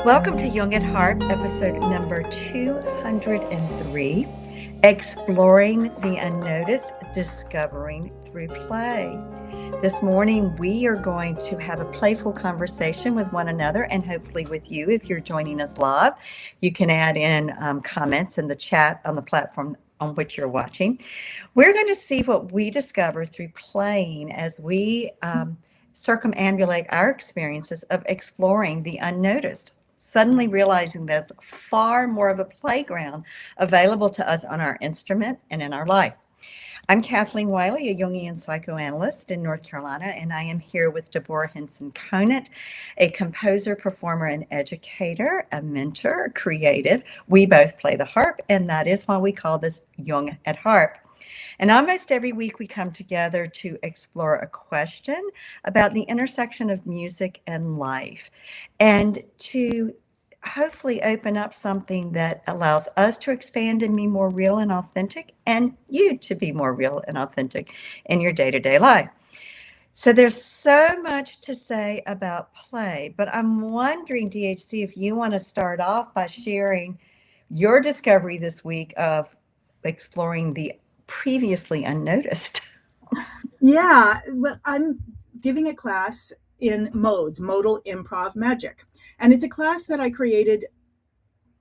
Welcome to Jung at Harp, episode number 203, Exploring the Unnoticed, Discovering Through Play. This morning, we are going to have a playful conversation with one another and hopefully with you if you're joining us live. You can add in comments in the chat on the platform on which you're watching. We're going to see what we discover through playing as we circumambulate our experiences of exploring the unnoticed. Suddenly realizing there's far more of a playground available to us on our instrument and in our life. I'm Kathleen Wiley, a Jungian psychoanalyst in North Carolina, and I am here with Deborah Henson-Conant, a composer, performer, and educator, a mentor, a creative. We both play the harp, and that is why we call this Jung at Harp. And almost every week we come together to explore a question about the intersection of music and life, and to hopefully open up something that allows us to expand and be more real and authentic, and you to be more real and authentic in your day-to-day life. So there's so much to say about play, but I'm wondering, DHC, if you want to start off by sharing your discovery this week of exploring the previously unnoticed. Yeah, well, I'm giving a class in modes, modal improv magic. And it's a class that I created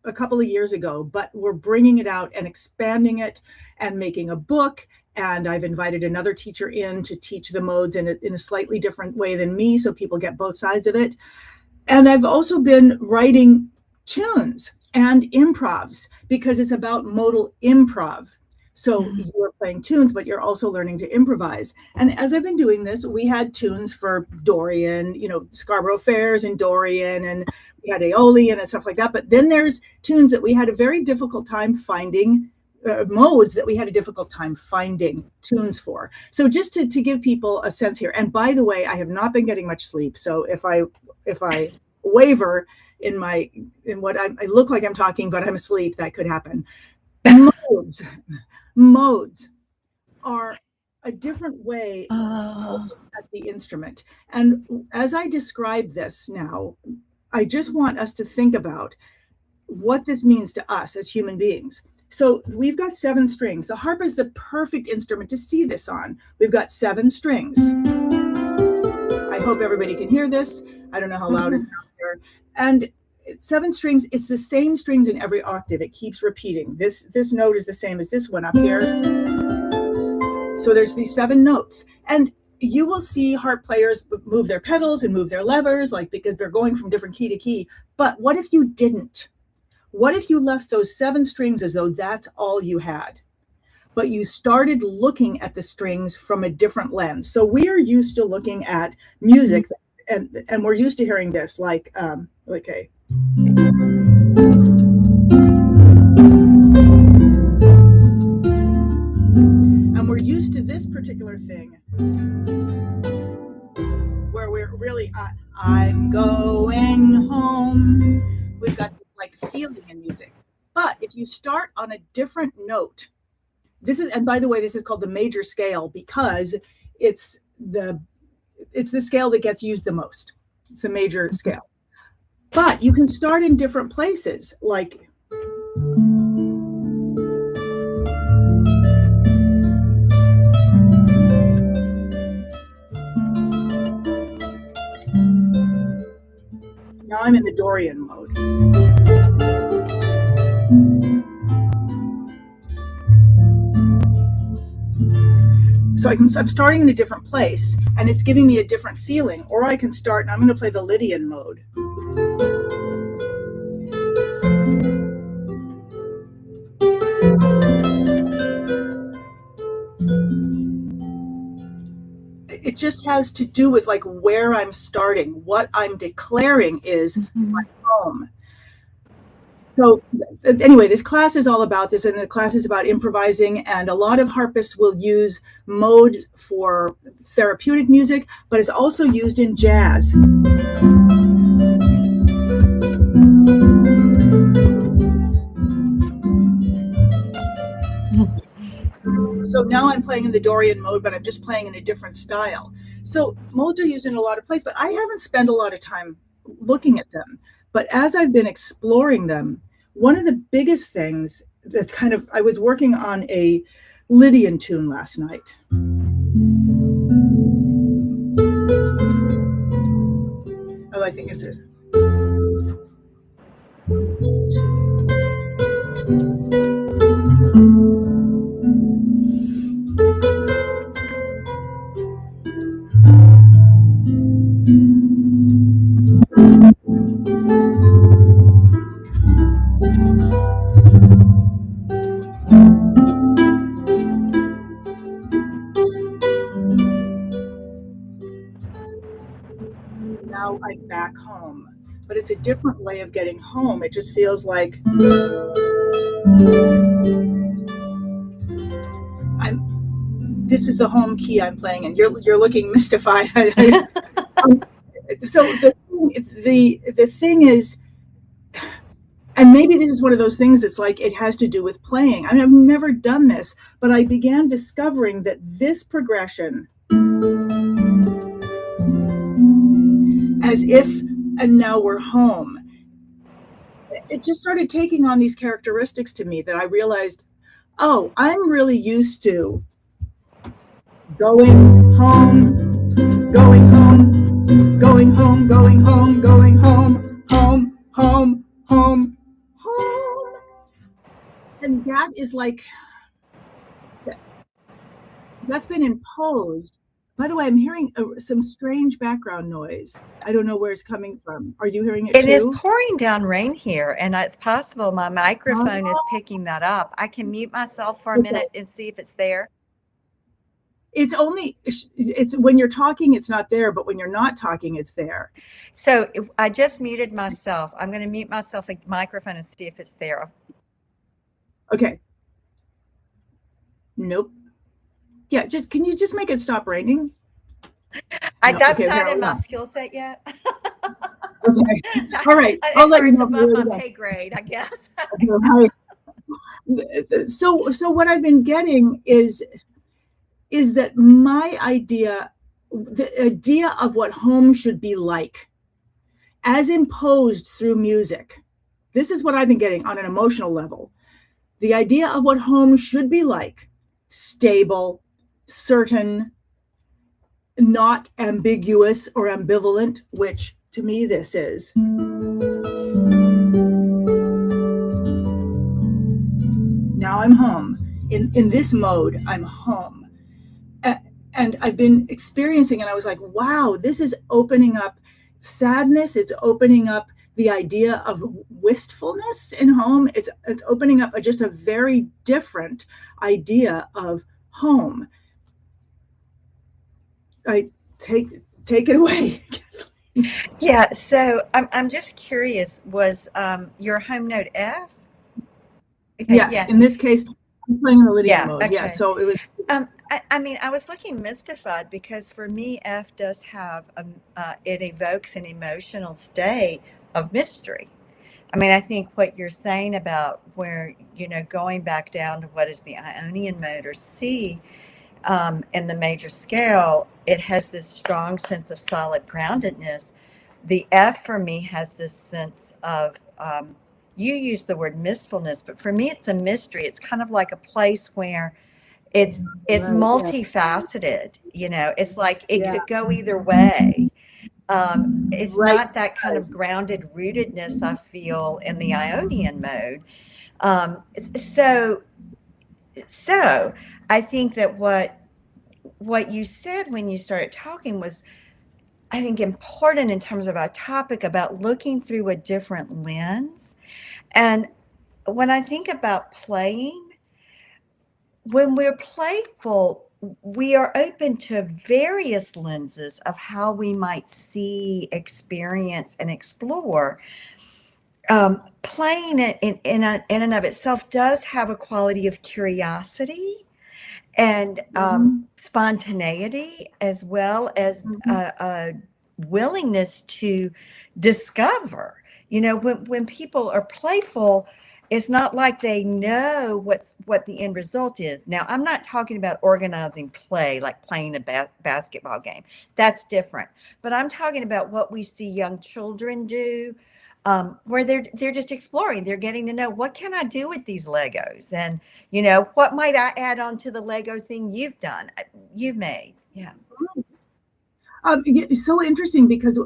a couple of years ago, but we're bringing it out and expanding it and making a book. And I've invited another teacher in to teach the modes in a slightly different way than me, so people get both sides of it. And I've also been writing tunes and improvs because it's about modal improv. So you're playing tunes, but you're also learning to improvise. And as I've been doing this, we had tunes for Dorian, Scarborough Fairs and Dorian, and we had Aeolian and stuff like that. But then there's tunes that we had a very difficult time finding, modes that we had a difficult time finding tunes for. So just to give people a sense here. And by the way, I have not been getting much sleep. So if I waver in what I look like I'm talking, but I'm asleep, that could happen. Modes are a different way at the instrument. And as I describe this now, I just want us to think about what this means to us as human beings. So we've got 7 strings. The harp is the perfect instrument to see this on. We've got 7 strings. I hope everybody can hear this. I don't know how loud it's out there. And 7 strings, it's the same strings in every octave. It keeps repeating. This note is the same as this one up here. So there's these 7 notes. And you will see harp players move their pedals and move their levers, because they're going from different key to key. But what if you didn't? What if you left those 7 strings as though that's all you had? But you started looking at the strings from a different lens. So we are used to looking at music, and we're used to hearing this, like a and we're used to this particular thing where we're really I'm going home. We've got this feeling in music. But if you start on a different note, and by the way, this is called the major scale because it's the scale that gets used the most. It's a major scale. But you can start in different places, now I'm in the Dorian mode. So I'm starting in a different place, and it's giving me a different feeling. Or I can start, and I'm going to play the Lydian mode. It just has to do with where I'm starting. What I'm declaring is my home. So anyway, this class is all about this, and the class is about improvising, and a lot of harpists will use modes for therapeutic music, but it's also used in jazz. So now I'm playing in the Dorian mode, but I'm just playing in a different style. So modes are used in a lot of places, but I haven't spent a lot of time looking at them. But as I've been exploring them, one of the biggest things that's I was working on a Lydian tune last night. Oh, I think it's a. Now I'm back home, but it's a different way of getting home. It just feels like this is the home key I'm playing, and you're looking mystified. So the thing is, and maybe this is one of those things that's like it has to do with playing. I mean, I've never done this, but I began discovering that this progression, as if and now we're home, it just started taking on these characteristics to me that I realized, oh, I'm really used to going home, going home, going home, going home, going home, home, home, home, home. And that is like, that's been imposed. By the way, I'm hearing some strange background noise. I don't know where it's coming from. Are you hearing it It is too? pouring down rain here, and it's possible my microphone is picking that up. I can mute myself for a minute and see if it's there. It's when you're talking, it's not there, but when you're not talking, it's there. So I just muted myself. I'm going to mute myself the microphone and see if it's there. Okay. Nope. Yeah, can you just make it stop raining? That's not in my skill set yet. Okay. All right. I'll let you know. Above my pay grade, I guess. Right. So what I've been getting is that the idea of what home should be like, as imposed through music, this is what I've been getting on an emotional level. The idea of what home should be like: stable, certain, not ambiguous or ambivalent, which to me this is. Now I'm home. In this mode, I'm home. And I've been experiencing, and I was like, wow, this is opening up sadness. It's opening up the idea of wistfulness in home. It's opening up just a very different idea of home. I take it away. Yeah, so I'm just curious, was your home note F? Okay, yes, yeah. In this case, I'm playing in the Lydian mode. Okay. Yeah, so it was. I mean, I was looking mystified because for me, F does have it evokes an emotional state of mystery. I mean, I think what you're saying about where, going back down to what is the Ionian mode or C in the major scale, it has this strong sense of solid groundedness. The F for me has this sense of, you use the word mistfulness, but for me, it's a mystery. It's kind of like a place where it's multifaceted, it's like it could go either way. It's not that kind of grounded rootedness I feel in the Ionian mode. So I think that what you said when you started talking was, I think, important in terms of our topic about looking through a different lens. And when I think about playing, when we're playful, we are open to various lenses of how we might see, experience, and explore. Playing it in and of itself does have a quality of curiosity and spontaneity, as well as a willingness to discover. When people are playful, it's not like they know what the end result is. Now, I'm not talking about organizing play, like playing a basketball game. That's different. But I'm talking about what we see young children do, where they're just exploring. They're getting to know, what can I do with these Legos, and what might I add on to the Lego thing you've made. Yeah. It's so interesting because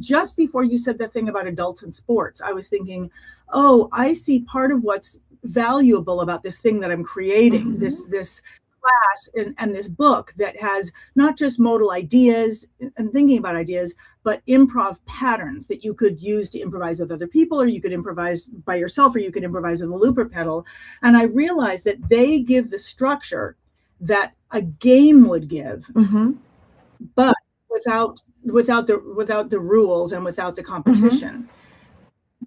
just before you said the thing about adults and sports, I was thinking, oh, I see part of what's valuable about this thing that I'm creating, this class and this book that has not just modal ideas and thinking about ideas, but improv patterns that you could use to improvise with other people, or you could improvise by yourself, or you could improvise with a looper pedal. And I realized that they give the structure that a game would give, but without the rules and without the competition.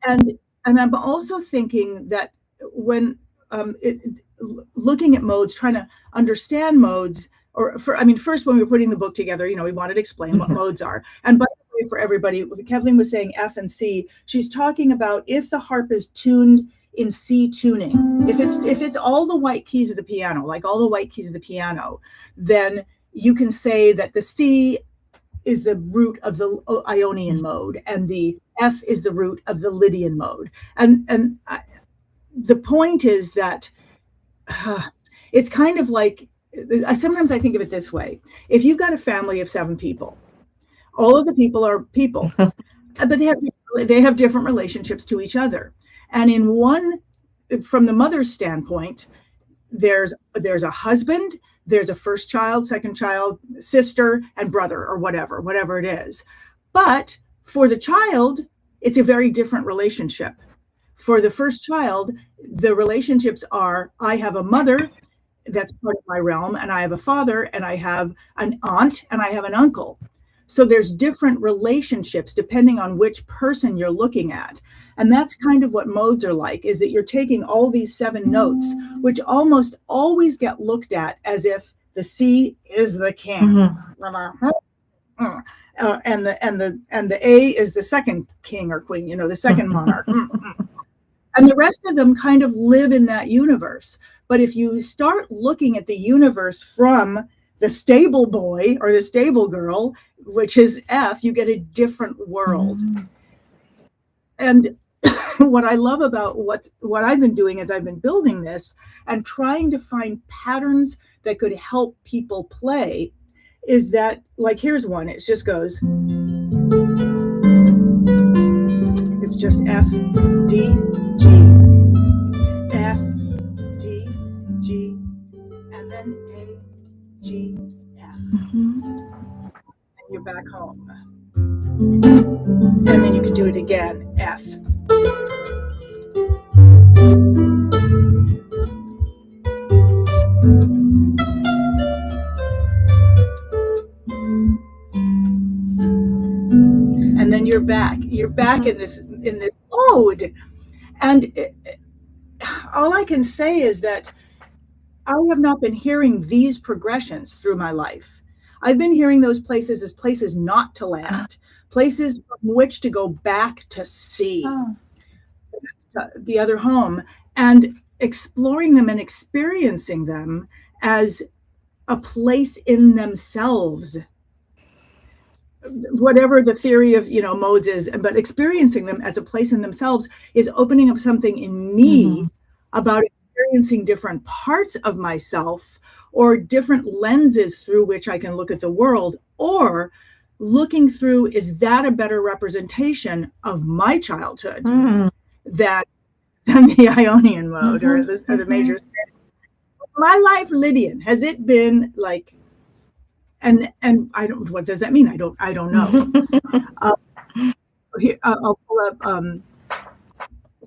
And I'm also thinking that when looking at modes, trying to understand modes, first when we were putting the book together, we wanted to explain what modes are. And by the way, for everybody, Kathleen was saying F and C. She's talking about if the harp is tuned in C tuning, if it's all the white keys of the piano, like all the white keys of the piano, then you can say that the C is the root of the Ionian mode, and the F is the root of the Lydian mode. And the point is that it's kind of like, sometimes I think of it this way. If you've got a family of 7 people, all of the people are people, but they have different relationships to each other. And from the mother's standpoint, there's a husband, there's a first child, second child, sister, and brother, or whatever it is. But for the child, it's a very different relationship. For the first child, the relationships are, I have a mother that's part of my realm, and I have a father, and I have an aunt, and I have an uncle. So there's different relationships depending on which person you're looking at. And that's kind of what modes are like, is that you're taking all these 7 notes, which almost always get looked at as if the C is the king. And the A is the second king or queen, the second monarch. And the rest of them kind of live in that universe. But if you start looking at the universe from the stable boy or the stable girl, which is F, you get a different world. And what I love about what I've been doing is I've been building this and trying to find patterns that could help people play, is that, like, here's one. It just goes, it's just F, D, G, F, D, G, and then A, G, F. And you're back home. And then you can do it again, F. And then you're back in this mode. And all I can say is that I have not been hearing these progressions through my life. I've been hearing those places as places not to land, places from which to go back to see the other home, and exploring them and experiencing them as a place in themselves. Whatever the theory of modes is, but experiencing them as a place in themselves is opening up something in me about experiencing different parts of myself, or different lenses through which I can look at the world, or looking through, is that a better representation of my childhood than the Ionian mode or the major scale? My life, Lydian, has it been like? And I don't. What does that mean? I don't know. Here, I'll pull up.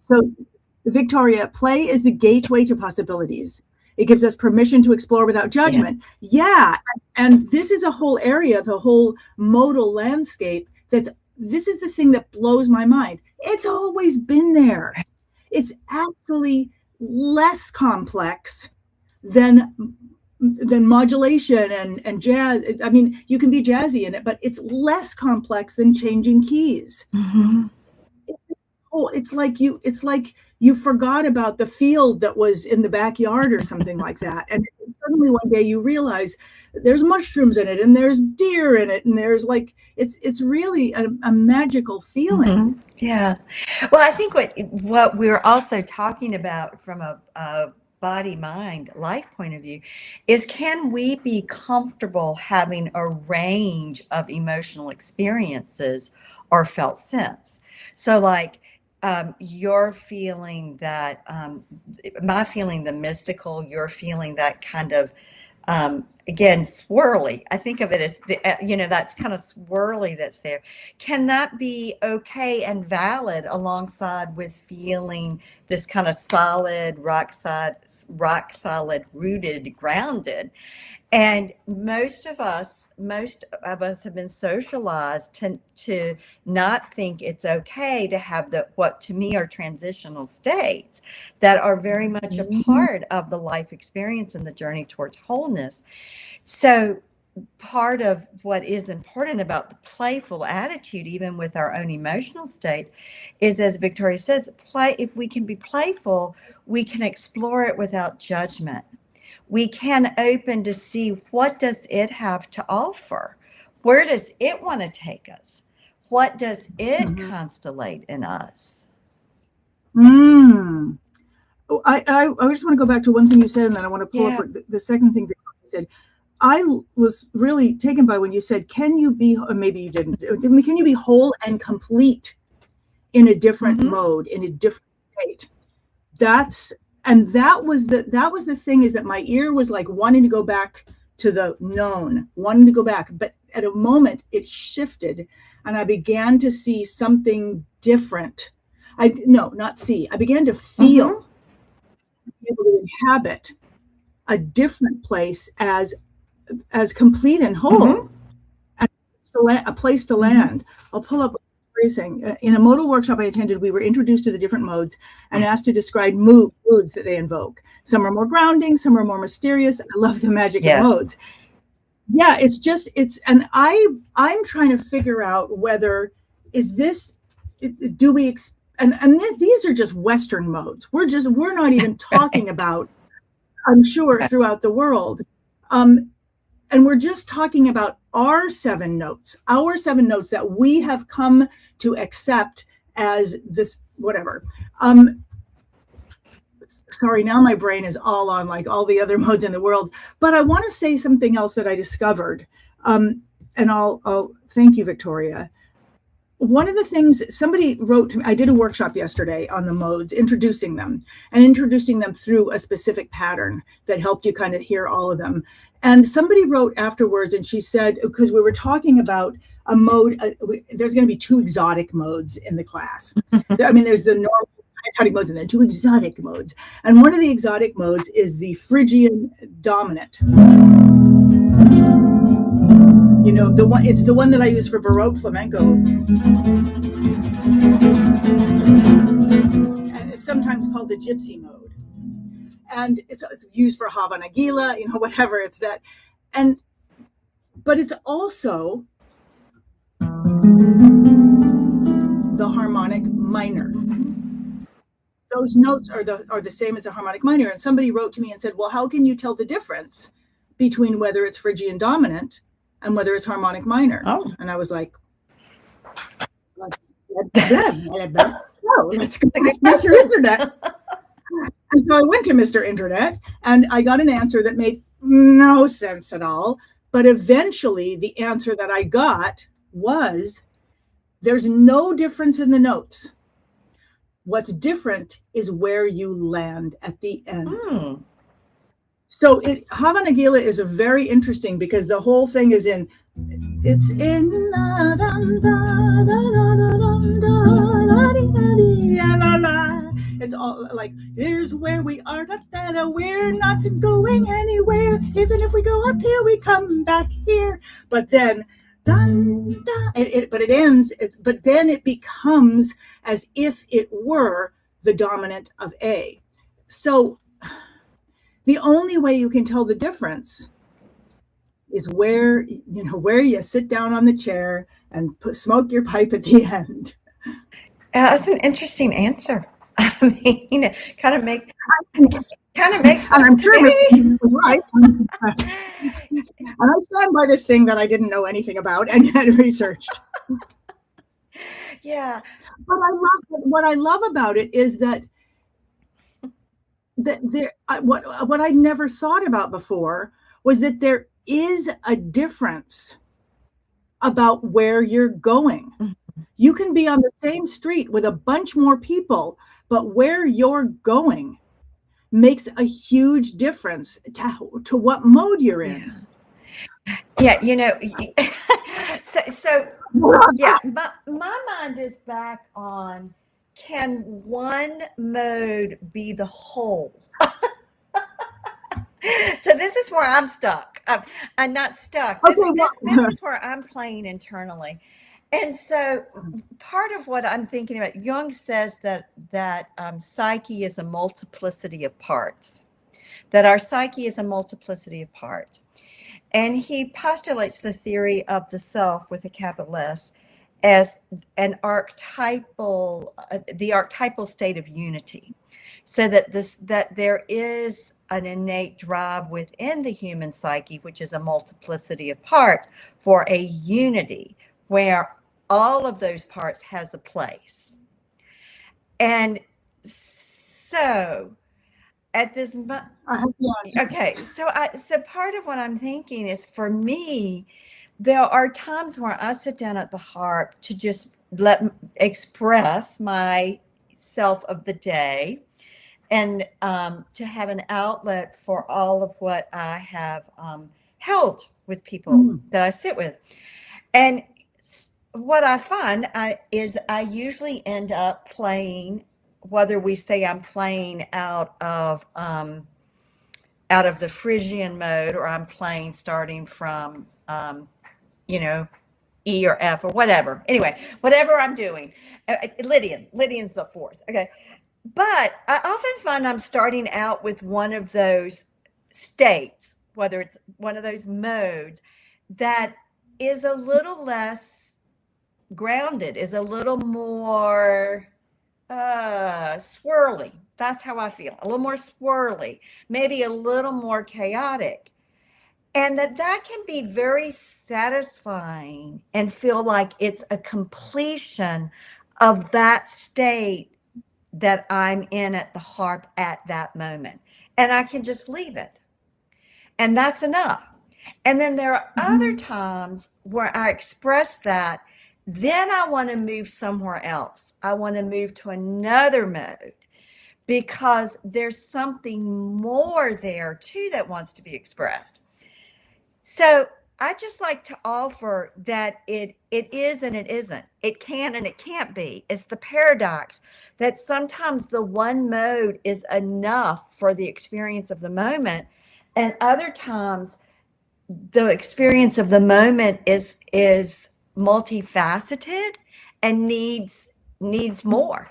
So, Victoria, play is the gateway to possibilities. It gives us permission to explore without judgment. Yeah, and this is a whole area, the whole modal landscape. This is the thing that blows my mind. It's always been there. It's actually less complex than modulation and jazz. I mean, you can be jazzy in it, but it's less complex than changing keys. It's like you forgot about the field that was in the backyard or something like that. And suddenly one day you realize there's mushrooms in it and there's deer in it. And there's like, it's really a magical feeling. Mm-hmm. Yeah. Well, I think what we're also talking about from a body, mind, life point of view is, can we be comfortable having a range of emotional experiences or felt sense? So like, you're feeling that, my feeling the mystical, you're feeling that kind of, again, swirly. I think of it as that's kind of swirly that's there. Can that be okay and valid alongside with feeling this kind of solid, rock solid, rooted, grounded? And most of us have been socialized to not think it's okay to have what to me are transitional states that are very much a part of the life experience and the journey towards wholeness. So part of what is important about the playful attitude, even with our own emotional states, is, as Victoria says, if we can be playful, we can explore it without judgment. We can open to see, what does it have to offer? Where does it want to take us? What does it constellate in us? I just want to go back to one thing you said, and then I want to pull up the second thing you said. I was really taken by when you said, can you be, or maybe you didn't, can you be whole and complete in a different mode, in a different state? That was the thing, is that my ear was like wanting to go back to the known, wanting to go back. But at a moment it shifted and I began to see something different. I began to feel, be able to inhabit a different place as complete and whole, and a place to land. I'll pull up phrasing. In a modal workshop I attended, we were introduced to the different modes and asked to describe moods that they invoke. Some are more grounding, some are more mysterious. I love the magic of modes. Yeah, and I'm trying to figure out whether these are just Western modes. We're not even talking about, I'm sure, throughout the world. And we're just talking about our seven notes that we have come to accept as this, whatever. Sorry, now my brain is all on like all the other modes in the world. But I want to say something else that I discovered. And I'll thank you, Victoria. One of the things somebody wrote to me, I did a workshop yesterday on the modes, introducing them through a specific pattern that helped you kind of hear all of them. And somebody wrote afterwards, and she said, because we were talking about a mode, there's going to be two exotic modes in the class. I mean, there's the normal exotic modes and then two exotic modes. And one of the exotic modes is the Phrygian dominant. You know, it's the one that I use for Baroque flamenco. And it's sometimes called the gypsy mode. And it's used for Hava Nagila, whatever, it's that. But it's also the harmonic minor. Those notes are the same as the harmonic minor. And somebody wrote to me and said, well, how can you tell the difference between whether it's Phrygian dominant and whether it's harmonic minor? Oh. And I was like, let's go Mr. Internet. And so I went to Mr. Internet and I got an answer that made no sense at all. But eventually the answer that I got was, there's no difference in the notes. What's different is where you land at the end. So Hava Nagila is a very interesting, because the whole thing is in it's all like, here's where we are, we're not going anywhere. Even if we go up here, we come back here. But then it ends, but then it becomes as if it were the dominant of A. So the only way you can tell the difference is where you sit down on the chair and smoke your pipe at the end. That's an interesting answer. I mean, kind of makes And sense I'm to sure me. Mr. was right. And I stand by this thing that I didn't know anything about and had researched. Yeah. But what I love about it is that what I never thought about before was that there is a difference about where you're going. You can be on the same street with a bunch more people, but where you're going makes a huge difference to what mode you're in. Yeah, so yeah, my mind is back on, can one mode be the whole? So this is where I'm stuck. I'm not stuck. This, Okay, this this well, is where I'm playing internally. And so part of what I'm thinking about, Jung says that psyche is a multiplicity of parts, that our psyche is a multiplicity of parts. And he postulates the theory of the self with a capital S as an the archetypal state of unity. So that there is an innate drive within the human psyche, which is a multiplicity of parts, for a unity where all of those parts has a place. And so at this okay, so part of what I'm thinking is, for me, there are times where I sit down at the harp to just express myself of the day, and to have an outlet for all of what I have held with people that I sit with. And what I find is I usually end up playing, whether we say I'm playing out of the Phrygian mode, or I'm playing starting from, E or F or whatever. Anyway, whatever I'm doing. Lydian's the fourth. Okay. But I often find I'm starting out with one of those states, whether it's one of those modes, that is a little less grounded, is a little more swirly. That's how I feel. A little more swirly, maybe a little more chaotic. And that can be very satisfying and feel like it's a completion of that state that I'm in at the harp at that moment. And I can just leave it. And that's enough. And then there are other times where I express that. Then I want to move somewhere else. I want to move to another mode, because there's something more there too that wants to be expressed. So I just like to offer that it is and it isn't. It can and it can't be. It's the paradox that sometimes the one mode is enough for the experience of the moment, and other times the experience of the moment is multifaceted and needs more.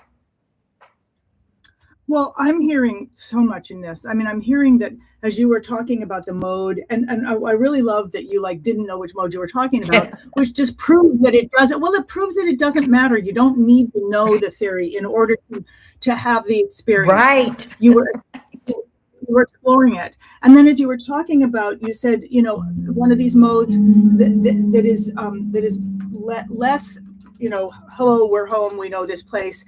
Well, I'm hearing so much in this. I mean, I'm hearing that as you were talking about the mode, and I really love that you didn't know which mode you were talking about, which just proves that it doesn't. Well, it proves that it doesn't matter. You don't need to know the theory in order to have the experience. Right. You were exploring it, and then as you were talking about, you said, one of these modes that is less, hello, we're home, we know this place.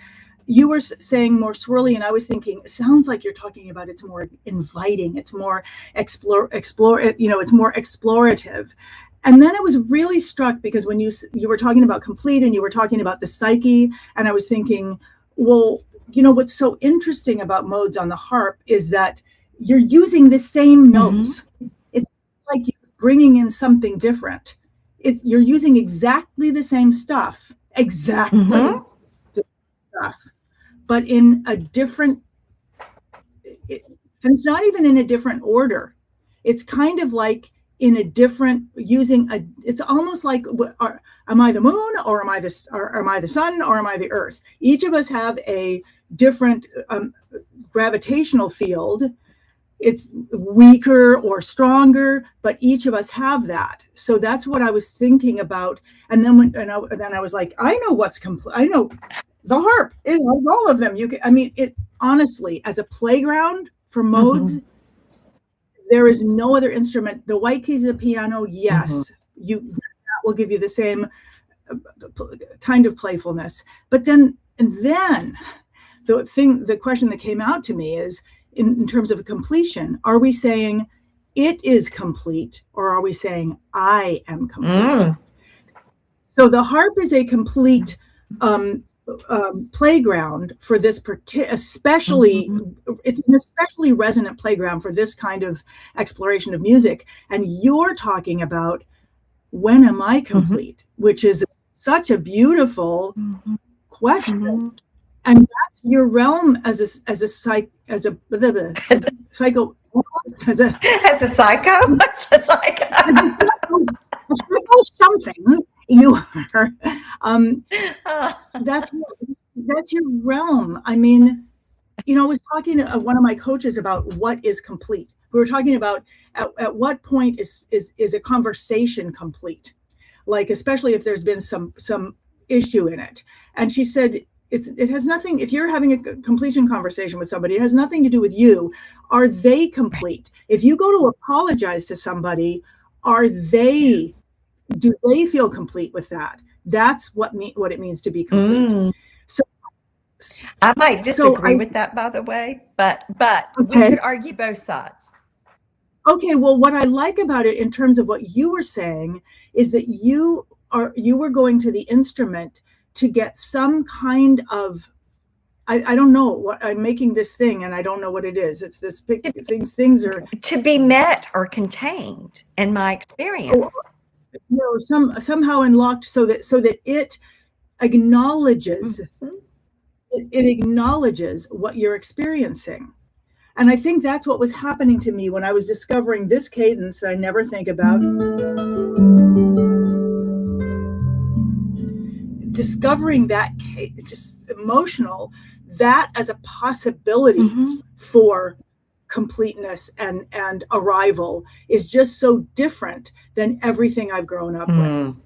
You were saying more swirly, and I was thinking, it sounds like you're talking about it's more inviting, it's more it's more explorative. And then I was really struck because when you were talking about complete and you were talking about the psyche, and I was thinking, well, what's so interesting about modes on the harp is that you're using the same notes. It's like you're bringing in something different. You're using exactly the same stuff, the stuff, but in a different, and it's not even in a different order. It's kind of like in a different, it's almost like, am I the moon, or am I the sun, or am I the earth? Each of us have a different gravitational field. It's weaker or stronger, but each of us have that. So that's what I was thinking about. And then I was like, I know what's complete. I know The harp, it has all of them. It honestly, as a playground for modes, there is no other instrument. The white keys of the piano, yes, that will give you the same kind of playfulness. But then the question that came out to me is, in terms of completion, are we saying it is complete, or are we saying I am complete? So the harp is a complete playground for this especially it's an especially resonant playground for this kind of exploration of music. And you're talking about, when am I complete, which is such a beautiful question. And that's your realm as a psycho as a psycho something you are. That's your realm. I mean, I was talking to one of my coaches about what is complete. We were talking about at what point is a conversation complete, like especially if there's been some issue in it. And she said it has nothing. If you're having a completion conversation with somebody, it has nothing to do with you. Are they complete? If you go to apologize to somebody, do they feel complete with that? That's what it means to be complete. So I might disagree with that, by the way, but we could argue both sides. Okay, well, what I like about it in terms of what you were saying is that you were going to the instrument to get some kind of, I don't know what I'm making this thing, and I don't know what it is. It's this big things are to be met or contained in my experience. Somehow unlocked so that it acknowledges it acknowledges what you're experiencing. And I think that's what was happening to me when I was discovering this cadence that I never think about. Discovering that just emotional, that as a possibility for completeness and arrival is just so different than everything I've grown up with.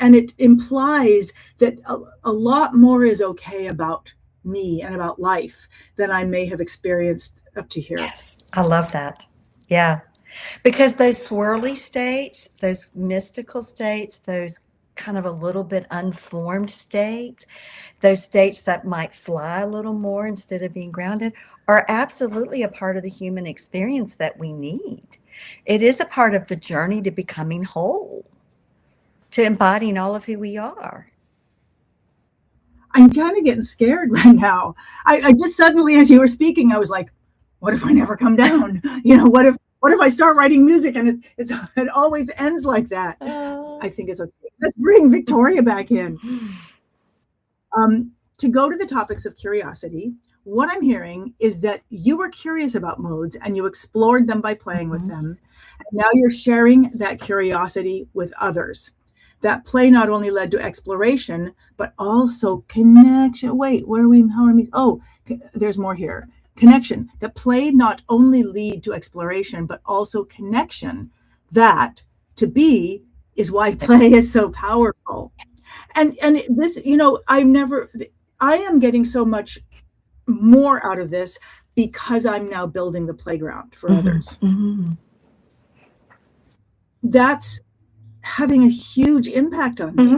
And it implies that a lot more is okay about me and about life than I may have experienced up to here. Yes, I love that. Yeah. Because those swirly states, those mystical states, those kind of a little bit unformed states, those states that might fly a little more instead of being grounded, are absolutely a part of the human experience that we need. It is a part of the journey to becoming whole, to embodying all of who we are. I'm kind of getting scared right now. I just suddenly, as you were speaking, I was like, what if I never come down? What if I start writing music and it always ends like that? I think it's okay. Let's bring Victoria back in. To go to the topics of curiosity, what I'm hearing is that you were curious about modes and you explored them by playing with them. And now you're sharing that curiosity with others. That play not only led to exploration, but also connection. Wait, how are we? Oh, there's more here. Connection. That play not only lead to exploration, but also connection. That to be is why play is so powerful. And this, I am getting so much more out of this because I'm now building the playground for others. That's having a huge impact on me.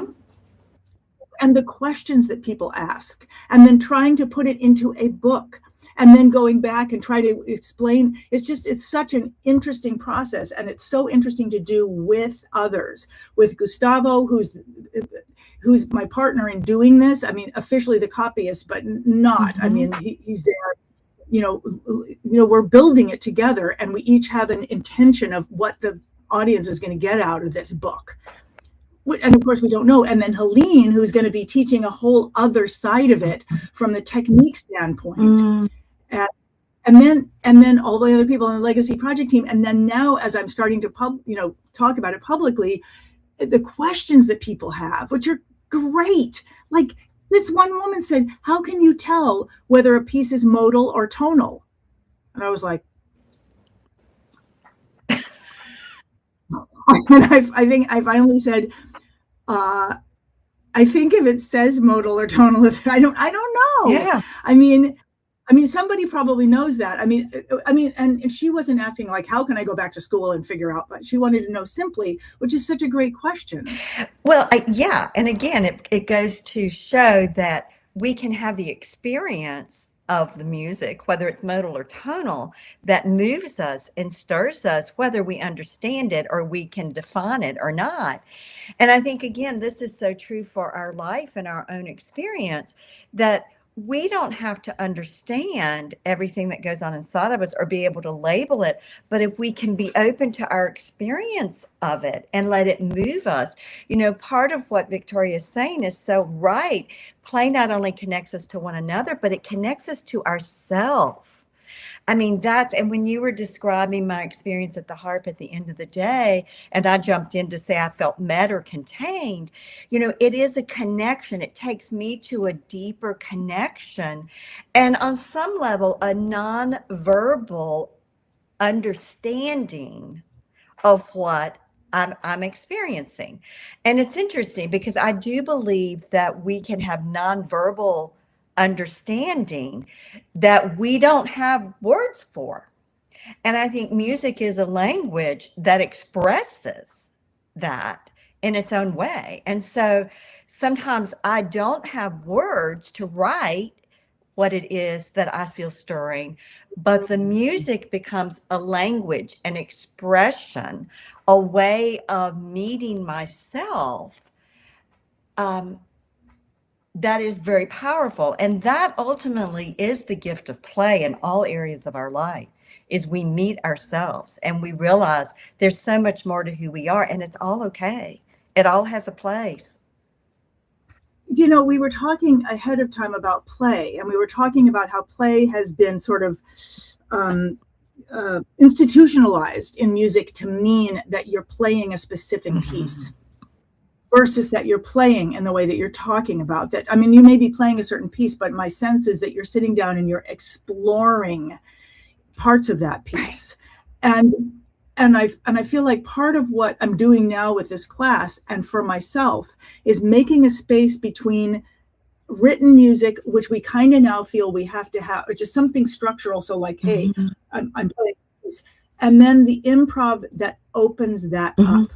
And the questions that people ask, and then trying to put it into a book, and then going back and try to explain. It's such an interesting process, and it's so interesting to do with others, with Gustavo, who's my partner in doing this. I mean, officially the copyist, but not. I mean, he's there. We're building it together, and we each have an intention of what the audience is going to get out of this book. And of course we don't know. And then Helene, who's going to be teaching a whole other side of it from the technique standpoint. And then all the other people on the Legacy Project team. And then now, as I'm starting to talk about it publicly, the questions that people have, which are great. Like this one woman said, how can you tell whether a piece is modal or tonal? And I was like, and I think I finally said, I think if it says modal or tonal, I don't know. Yeah. I mean, somebody probably knows that. And she wasn't asking like, how can I go back to school and figure out, but she wanted to know simply, which is such a great question. Well, yeah. And again, it goes to show that we can have the experience of the music, whether it's modal or tonal, that moves us and stirs us, whether we understand it or we can define it or not. And I think, again, this is so true for our life and our own experience, that we don't have to understand everything that goes on inside of us or be able to label it. But if we can be open to our experience of it and let it move us, part of what Victoria is saying is so right. Play not only connects us to one another, but it connects us to ourselves. I mean, and when you were describing my experience at the Harp at the end of the day, and I jumped in to say I felt met or contained, it is a connection. It takes me to a deeper connection. And on some level, a nonverbal understanding of what I'm experiencing. And it's interesting because I do believe that we can have nonverbal understanding that we don't have words for. And I think music is a language that expresses that in its own way. And so sometimes I don't have words to write what it is that I feel stirring, but the music becomes a language, an expression, a way of meeting myself. That is very powerful. And that ultimately is the gift of play in all areas of our life, is we meet ourselves and we realize there's so much more to who we are, and it's all okay. It all has a place. We were talking ahead of time about play, and we were talking about how play has been sort of institutionalized in music to mean that you're playing a specific piece. Versus that you're playing in the way that you're talking about that. You may be playing a certain piece, but my sense is that you're sitting down and you're exploring parts of that piece. And I feel like part of what I'm doing now with this class and for myself is making a space between written music, which we kind of now feel we have to have, which is something structural. So like, hey, I'm playing this, and then the improv that opens that up.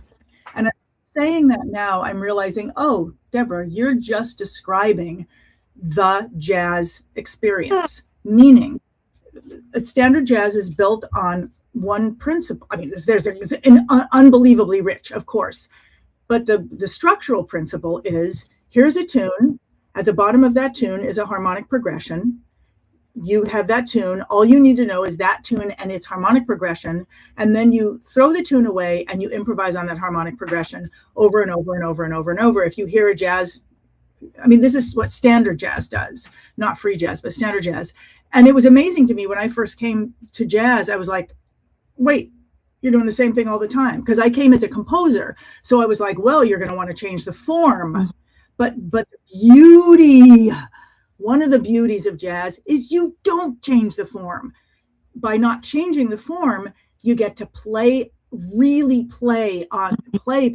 And saying that now, I'm realizing, oh, Deborah, you're just describing the jazz experience, meaning standard jazz is built on one principle. There's an unbelievably rich, of course, but the structural principle is, here's a tune. At the bottom of that tune is a harmonic progression. You have that tune. All you need to know is that tune and its harmonic progression. And then you throw the tune away and you improvise on that harmonic progression over and over and over and over and over. If you hear a jazz, this is what standard jazz does, not free jazz, but standard jazz. And it was amazing to me when I first came to jazz. I was like, wait, you're doing the same thing all the time. Because I came as a composer. So I was like, well, you're going to want to change the form. But the beauty, one of the beauties of jazz is you don't change the form. By not changing the form, you get to really play on play,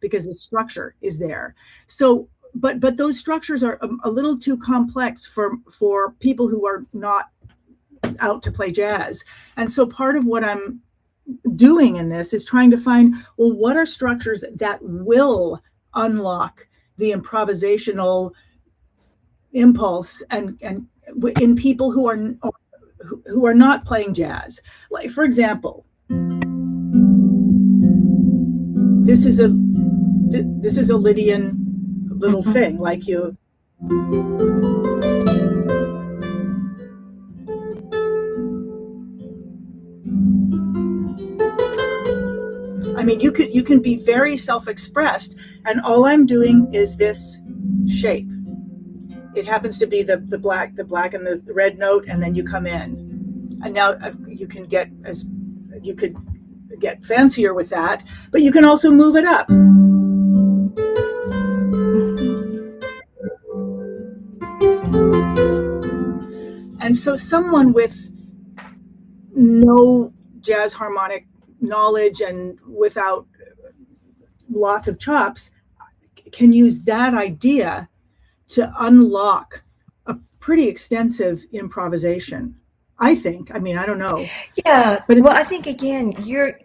because the structure is there. So, but those structures are a little too complex for people who are not out to play jazz. And so part of what I'm doing in this is trying to find, well, what are structures that will unlock the improvisational impulse and in people who are not playing jazz. Like, for example, this is a Lydian little thing, like you. You can be very self-expressed, and all I'm doing is this shape. It happens to be the black and the red note, and then you come in. And now you could get fancier with that, but you can also move it up. And so someone with no jazz harmonic knowledge and without lots of chops can use that idea to unlock a pretty extensive improvisation, I think. I mean, I don't know. Yeah. But Well, I think again, you're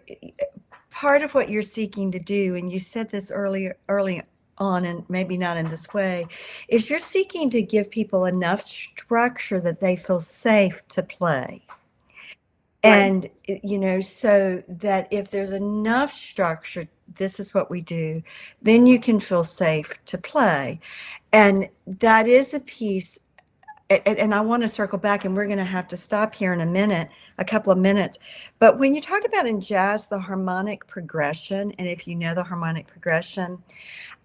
part of what you're seeking to do, and you said this early on, and maybe not in this way, is you're seeking to give people enough structure that they feel safe to play. Right. And, so that if there's enough structure, this is what we do, then you can feel safe to play. And that is a piece. And I want to circle back, and we're going to have to stop here in a couple of minutes. But when you talk about in jazz, the harmonic progression, and if you know the harmonic progression,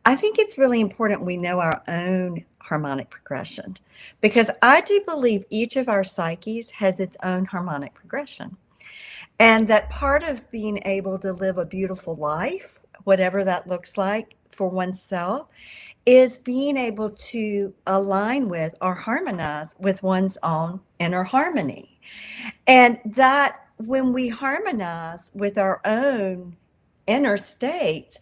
I think it's really important we know our own harmonic progression, because I do believe each of our psyches has its own harmonic progression. And that part of being able to live a beautiful life, whatever that looks like for oneself, is being able to align with or harmonize with one's own inner harmony. And that when we harmonize with our own inner states,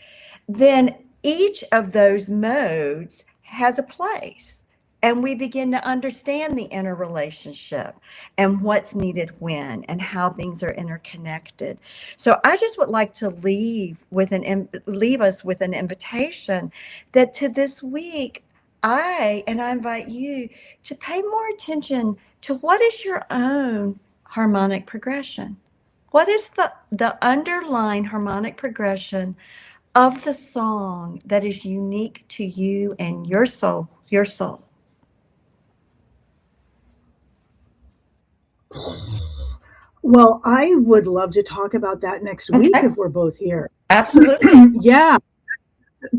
then each of those modes has a place. And we begin to understand the inner relationship and what's needed when and how things are interconnected. So I just would like to leave us with an invitation that to this week, I invite you to pay more attention to what is your own harmonic progression. What is the underlying harmonic progression of the song that is unique to you and your soul, your soul? Well, I would love to talk about that next week if we're both here. Absolutely. Yeah,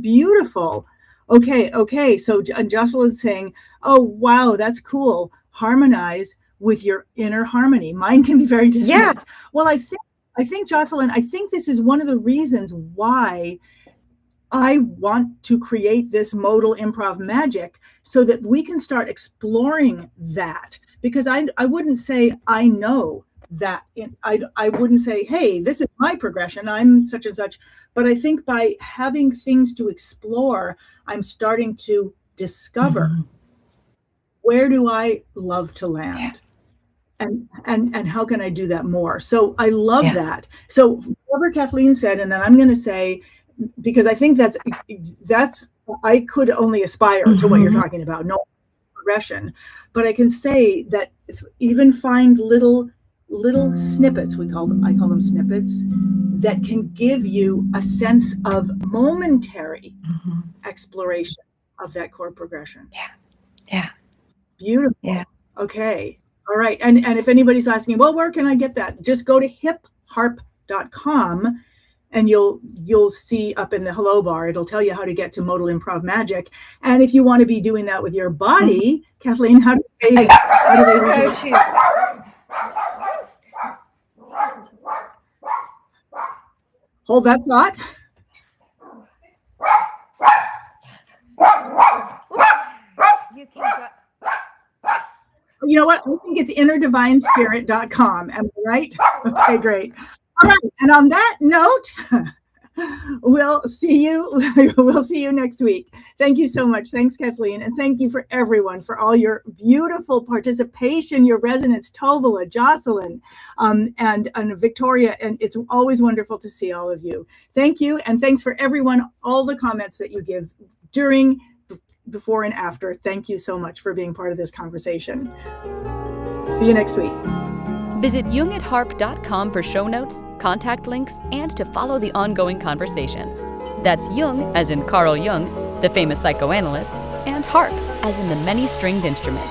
beautiful. Okay. So Jocelyn's saying, "Oh, wow, that's cool. Harmonize with your inner harmony. Mine can be very dissonant." Yeah. Well, I think Jocelyn, I think this is one of the reasons why I want to create this modal improv magic, so that we can start exploring that. Because I wouldn't say I know that. I wouldn't say, hey, this is my progression, I'm such and such. But I think by having things to explore, I'm starting to discover, where do I love to land? Yeah. And how can I do that more? So I love that. So whatever Kathleen said, and then I'm going to say, because I think that's I could only aspire to what you're talking about, no progression, but I can say that even find little snippets, I call them snippets, that can give you a sense of momentary exploration of that chord progression. Yeah. Beautiful. Yeah. Okay. All right. And if anybody's asking, well, where can I get that? Just go to hipharp.com. And you'll see up in the hello bar, it'll tell you how to get to modal improv magic. And if you want to be doing that with your body, Kathleen, how do they go to? Hold that thought. You know what? I think it's innerdivinespirit.com. Am I right? Okay, great. All right. And on that note, we'll see you next week. Thank you so much. Thanks, Kathleen. And thank you for everyone for all your beautiful participation, your resonance, Tovala, Jocelyn, and Victoria. And it's always wonderful to see all of you. Thank you. And thanks for everyone, all the comments that you give during, before, and after. Thank you so much for being part of this conversation. See you next week. Visit jungatharp.com for show notes, contact links, and to follow the ongoing conversation. That's Jung, as in Carl Jung, the famous psychoanalyst, and harp, as in the many-stringed instrument.